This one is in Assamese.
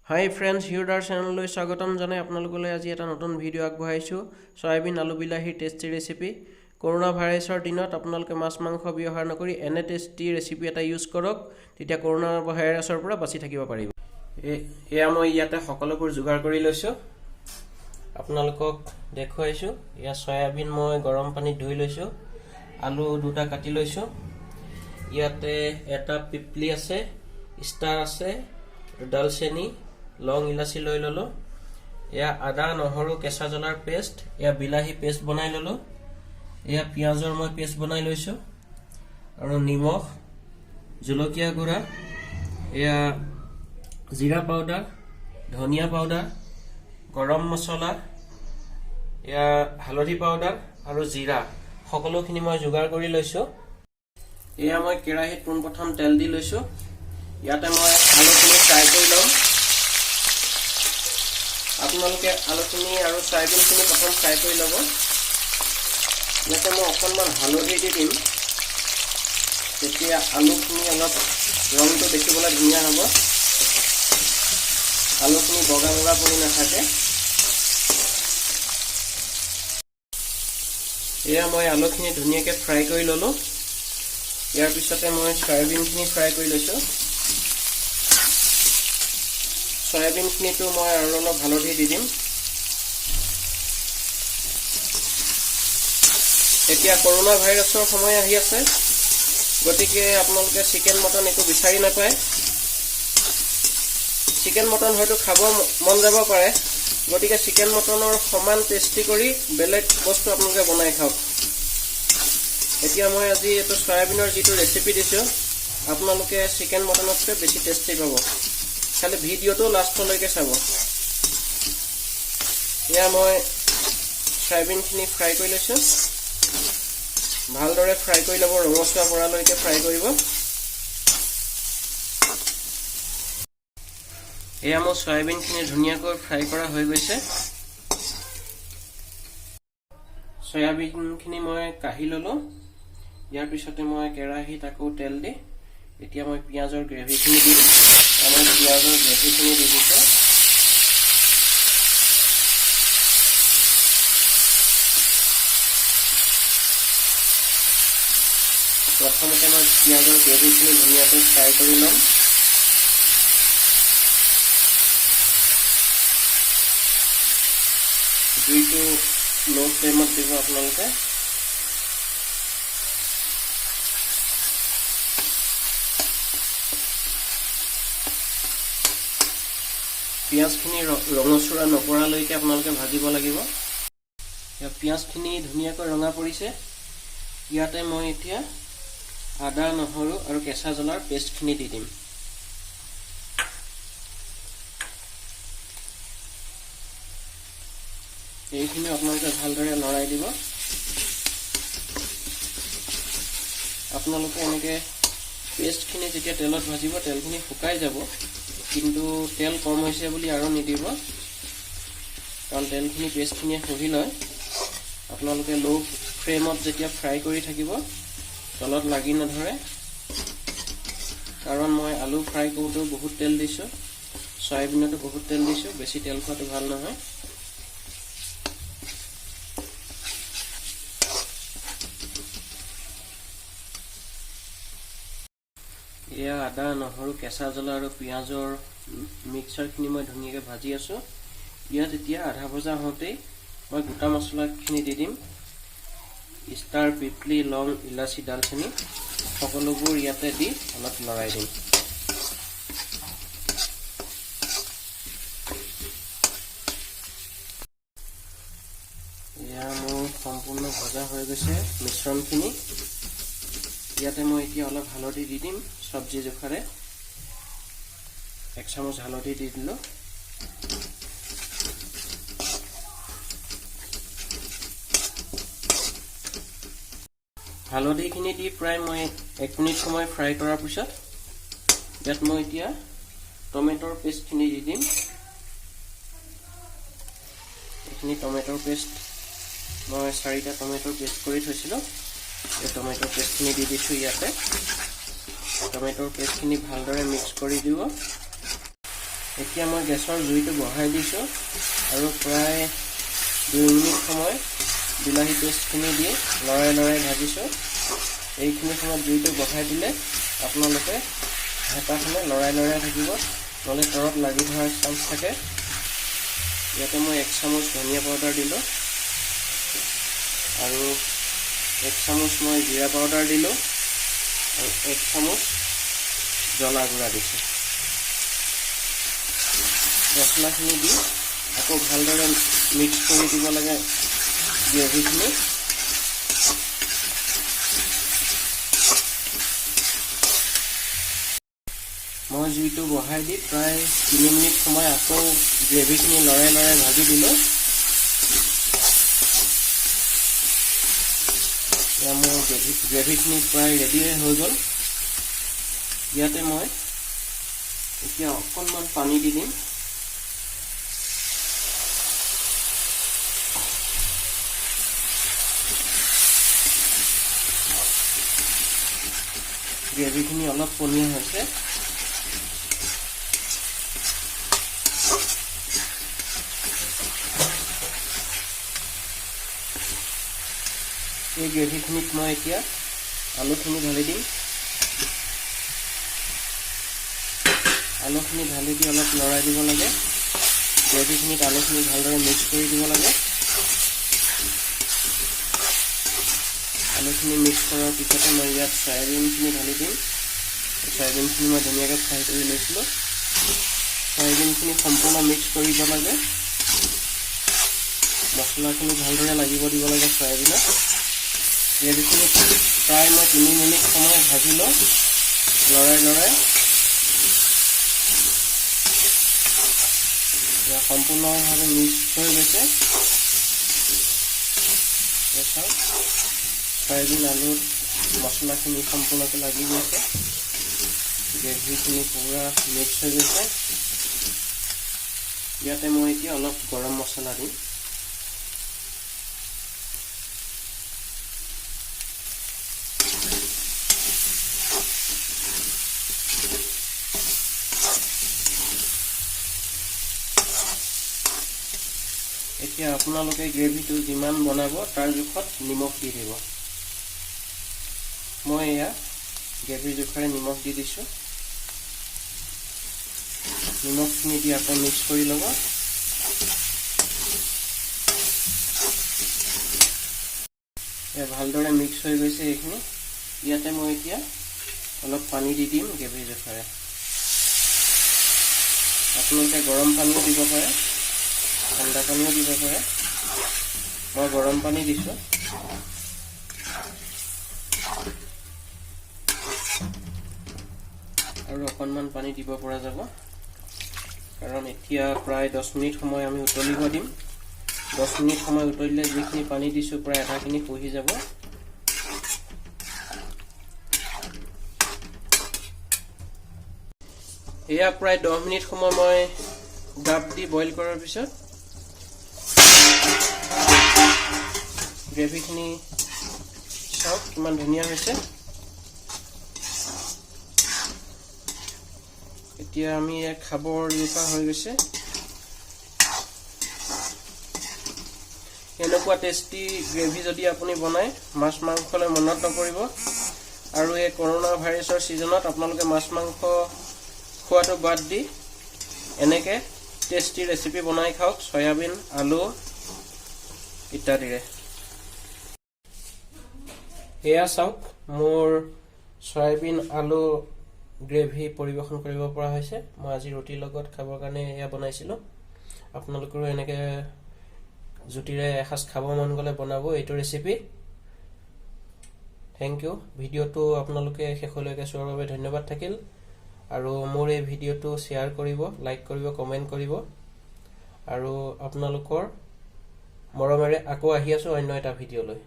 হাই ফ্ৰেণ্ডছ, হিউডাৰ চেনেললৈ স্বাগতম জনাই আপোনালোকলৈ আজি এটা নতুন ভিডিঅ' আগবঢ়াইছোঁ। সয়াবিন আলু বিলাহীৰ টেষ্টি ৰেচিপি। কৰোনা ভাইৰাছৰ দিনত আপোনালোকে মাছ মাংস ব্যৱহাৰ নকৰি এনে টেষ্টি ৰেচিপি এটা ইউজ কৰক, তেতিয়া কৰোনা ভাইৰাছৰ পৰা বাচি থাকিব পাৰিব। এয়া মই ইয়াতে সকলোবোৰ যোগাৰ কৰি লৈছোঁ, আপোনালোকক দেখুৱাইছোঁ। এয়া সয়াবিন মই গৰম পানীত ধুই লৈছোঁ, আলু দুটা কাটি লৈছোঁ, ইয়াতে এটা পিপলি আছে, ষ্টাৰ আছে, দালচেনি, লং ইলাচি লৈ ললো। এয়া আদা নহৰু কেঁচা জ্বলাৰ পেষ্ট, এয়া বিলাহী পেষ্ট বনাই ললো, এয়া পিঁয়াজৰ মই পেষ্ট বনাই লৈছোঁ, আৰু নিমখ, জলকীয়া গুড়া, এয়া জিৰা পাউডাৰ, ধনিয়া পাউডাৰ, গৰম মছলা, এয়া হালধি পাউডাৰ আৰু জিৰা, সকলোখিনি মই যোগাৰ কৰি লৈছোঁ। এয়া মই কেৰাহীত পোনপ্ৰথম তেল দি লৈছোঁ। ইয়াতে মই আলুখিনি ফ্ৰাই কৰি ল'ম। আপোনালোকে আলুখিনি আৰু সয়াবিনখিনি প্ৰথম ফ্ৰাই কৰি ল'ব। ইয়াতে মই অকণমান হালধি দি দিম, তেতিয়া আলুখিনি অলপ ৰংটো দেখিবলৈ ধুনীয়া হ'ব, আলুখিনি বগা বগা পৰি নাথাকে। এয়া মই আলুখিনি ধুনীয়াকৈ ফ্ৰাই কৰি ল'লোঁ। ইয়াৰ পিছতে মই সয়াবিনখিনি ফ্ৰাই কৰি লৈছোঁ। সয়াবিনখিনিতো মই আৰু অলপ হালধি দি দিম। এতিয়া কৰোনা ভাইৰাছৰ সময় আহি আছে, গতিকে আপোনালোকে চিকেন মটন একো বিচাৰি নাপায়। চিকেন মটন হয়তো খাব মন যাব পাৰে, গতিকে চিকেন মটনৰ সমান টেষ্টি কৰি বেলেগ বস্তু আপোনালোকে বনাই খাওক। এতিয়া মই আজি এইটো সয়াবিনৰ যিটো ৰেচিপি দিছোঁ, আপোনালোকে চিকেন মটনতকৈ বেছি টেষ্টি পাব, খালি ভিডিঅ'টো লাষ্টলৈকে চাব। এয়া মই সয়াবিনখিনি ফ্ৰাই কৰি লৈছোঁ, ভালদৰে ফ্ৰাই কৰি ল'ব, ৰঙচুৱা পৰালৈকে ফ্ৰাই কৰিব। এয়া মোৰ সয়াবিনখিনি ধুনীয়াকৈ ফ্ৰাই কৰা হৈ গৈছে। সয়াবিনখিনি মই কাঢ়ি ল'লোঁ। ইয়াৰ পিছতে মই কেৰাহীত আকৌ তেল দি এতিয়া মই পিঁয়াজৰ গ্ৰেভিখিনি দিম। মই পিঁয়াজৰ গ্ৰেভিখিনি দি দিছোঁ। প্ৰথমতে মই পিঁয়াজৰ গ্ৰেভিখিনি ধুনীয়াকৈ ফ্ৰাই কৰি ল'ম। জুইটো ল' ফ্লেমত দিব আপোনালোকে। পিঁয়াজখিনি ৰঙচুৱা নপৰালৈকে আপোনালোকে ভাজিব লাগিব। পিঁয়াজখিনি ধুনীয়াকৈ ৰঙা পৰিছে। ইয়াতে মই এতিয়া আদা নহৰু আৰু কেঁচা জ্বলাৰ পেষ্টখিনি দি দিম। এইখিনি আপোনালোকে ভালদৰে লৰাই দিব। আপোনালোকে এনেকৈ পেষ্টখিনি যেতিয়া তেলত ভাজিব, তেলখিনি শুকাই যাব, কিন্তু তেল কম হৈছে বুলি আৰু নিদিব, কাৰণ তেলখিনি পেষ্টখিনিয়ে শুহি লয়। আপোনালোকে ল' ফ্লেমত যেতিয়া ফ্ৰাই কৰি থাকিব, তলত লাগি নধৰে, কাৰণ মই আলু ফ্ৰাই কৰোঁতেও বহুত তেল দিছোঁ, সয়াবিনতো বহুত তেল দিছোঁ, বেছি তেল খোৱাটো ভাল নহয়। এয়া আদা নহৰু কেঁচা জ্বলা আৰু পিঁয়াজৰ মিক্সাৰখিনি মই ধুনীয়াকৈ ভাজি আছোঁ। ইয়াত এতিয়া আধা ভজা হওঁতেই মই গোটা মছলাখিনি দি দিম। ষ্টাৰ, পিপলি, লং, ইলাচি, দালচেনি, সকলোবোৰ ইয়াতে দি অলপ লৰাই দিম। এয়া মোৰ সম্পূৰ্ণ ভজা হৈ গৈছে মিশ্ৰণখিনি। ইয়াতে মই এতিয়া অলপ হালধি দি দিম, চব্জি জোখাৰে 1 চামুচ হালধি দি দিলোঁ। হালধিখিনি দি প্ৰায় মই 1 মিনিট সময় ফ্ৰাই কৰাৰ পিছত ইয়াত মই এতিয়া টমেটৰ পেষ্টখিনি দি দিম। এইখিনি টমেটৰ পেষ্ট মই 4টা টমেটৰ পেষ্ট কৰি থৈছিলোঁ, এই টমেটৰ পেষ্টখিনি দি দিছোঁ ইয়াতে। টমেটৰ পেষ্টখিনি ভালদৰে মিক্স কৰি দিব। এতিয়া মই গেছৰ জুইটো বঢ়াই দিছোঁ আৰু প্ৰায় 2 মিনিট সময় বিলাহী পেষ্টখিনি দি লৰাই লৰাই ভাজিছোঁ। এইখিনি সময়ত জুইটো বঢ়াই দিলে আপোনালোকে হেতাখনে লৰাই লৰাই থাকিব, নহ'লে তলত লাগি ধৰাৰ চান্স থাকে। ইয়াতে মই 1 চামুচ ধনিয়া পাউডাৰ দিলোঁ আৰু 1 চামুচ মই জিৰা পাউডাৰ দিলোঁ আৰু 1 চামুচ জ্বলা গুড়া দিছোঁ। মছলাখিনি দি আকৌ ভালদৰে মিক্স কৰি দিব লাগে গ্ৰেভিখিনি। মই জুইটো বঢ়াই দি প্ৰায় 3 মিনিট সময় আকৌ গ্ৰেভিখিনি লৰাই লৰাই ভাজি দিলোঁ। এতিয়া মোৰ গ্ৰেভিখিনি প্ৰায় ৰেডি হৈ গ'ল। ইয়াতে মই এতিয়া অকণমান পানী দি দিম। গ্ৰেভিখিনি অলপ পনীয়া হৈছে। এই গ্ৰেভিখিনিত মই এতিয়া আলুখিনি ঢালি দিম। আলুখিনি ঢালি দি অলপ লৰাই দিব লাগে। গ্ৰেভিখিনিত আলুখিনি ভালদৰে মিক্স কৰি দিব লাগে। আলুখিনি মিক্স কৰাৰ পিছতে মই ইয়াত চয়াবিনখিনি ঢালি দিম। চয়াবিনখিনি মই ধুনীয়াকৈ ফ্ৰাই কৰি লৈছিলোঁ। চয়াবিনখিনি সম্পূৰ্ণ মিক্স কৰিব লাগে। মছলাখিনি ভালদৰে লাগিব দিব লাগে চয়াবিনত। গ্ৰেভিখিনি প্ৰায় মই 3 মিনিট সময় ভাজি লওঁ লৰাই লৰাই। সম্পূৰ্ণভাৱে মিক্স হৈ গৈছে। চয়াবিন আলুত মছলাখিনি সম্পূৰ্ণকৈ লাগি গৈছে। গ্ৰেভিখিনি পুৰা মিক্স হৈ গৈছে। ইয়াতে মই এতিয়া অলপ গৰম মছলা দিম। এতিয়া আপোনালোকে গ্ৰেভিটো যিমান বনাব তাৰ জোখত নিমখ দি দিব। মই এয়া গ্ৰেভিৰ জোখেৰে নিমখ দি দিছোঁ। নিমখখিনি দি আকৌ মিক্স কৰি ল'ব। ভালদৰে মিক্স হৈ গৈছে এইখিনি। ইয়াতে মই এতিয়া অলপ পানী দি দিম গ্ৰেভিৰ জোখেৰে। আপোনালোকে গৰম পানীও দিব পাৰে, ঠাণ্ডা পানীও দিব পাৰে। মই গৰম পানী দিছোঁ। আৰু অকণমান পানী দিব পৰা যাব, কাৰণ এতিয়া প্ৰায় 10 মিনিট সময় আমি উতলিব দিম। 10 মিনিট সময় উতলিলে যিখিনি পানী দিছোঁ প্ৰায় আধাখিনি শুহি যাব। এয়া প্ৰায় 10 মিনিট সময় মই গাপ দি বইল কৰাৰ পিছত গ্ৰেভিখিনি চাওক কিমান ধুনীয়া হৈছে। এতিয়া আমি খাবৰ জোখা হৈ গৈছে। এনেকুৱা টেষ্টি গ্ৰেভি যদি আপুনি বনায় মাছ মাংসলৈ মনত নপৰিব। আৰু এই কৰোনা ভাইৰাছৰ ছিজনত আপোনালোকে মাছ মাংস খোৱাটো বাদ দি এনেকৈ টেষ্টি ৰেচিপি বনাই খাওক, চয়াবিন আলু ইত্যাদিৰে। এয়া চাওক মোৰ চয়াবিন আলু গ্ৰেভি পৰিৱেশন কৰিব পৰা হৈছে। মই আজি ৰুটিৰ লগত খাবৰ কাৰণে এয়া বনাইছিলোঁ। আপোনালোকৰো এনেকৈ জুতিৰে এসাঁজ খাব মন গ'লে বনাব এইটো ৰেচিপি। Thank U. ভিডিঅ'টো আপোনালোকে শেষলৈকে চোৱাৰ বাবে ধন্যবাদ থাকিল। আৰু মোৰ এই ভিডিঅ'টো শ্বেয়াৰ কৰিব, লাইক কৰিব, কমেণ্ট কৰিব। আৰু আপোনালোকৰ মৰমেৰে আকৌ আহি আছোঁ অন্য এটা ভিডিঅ'লৈ।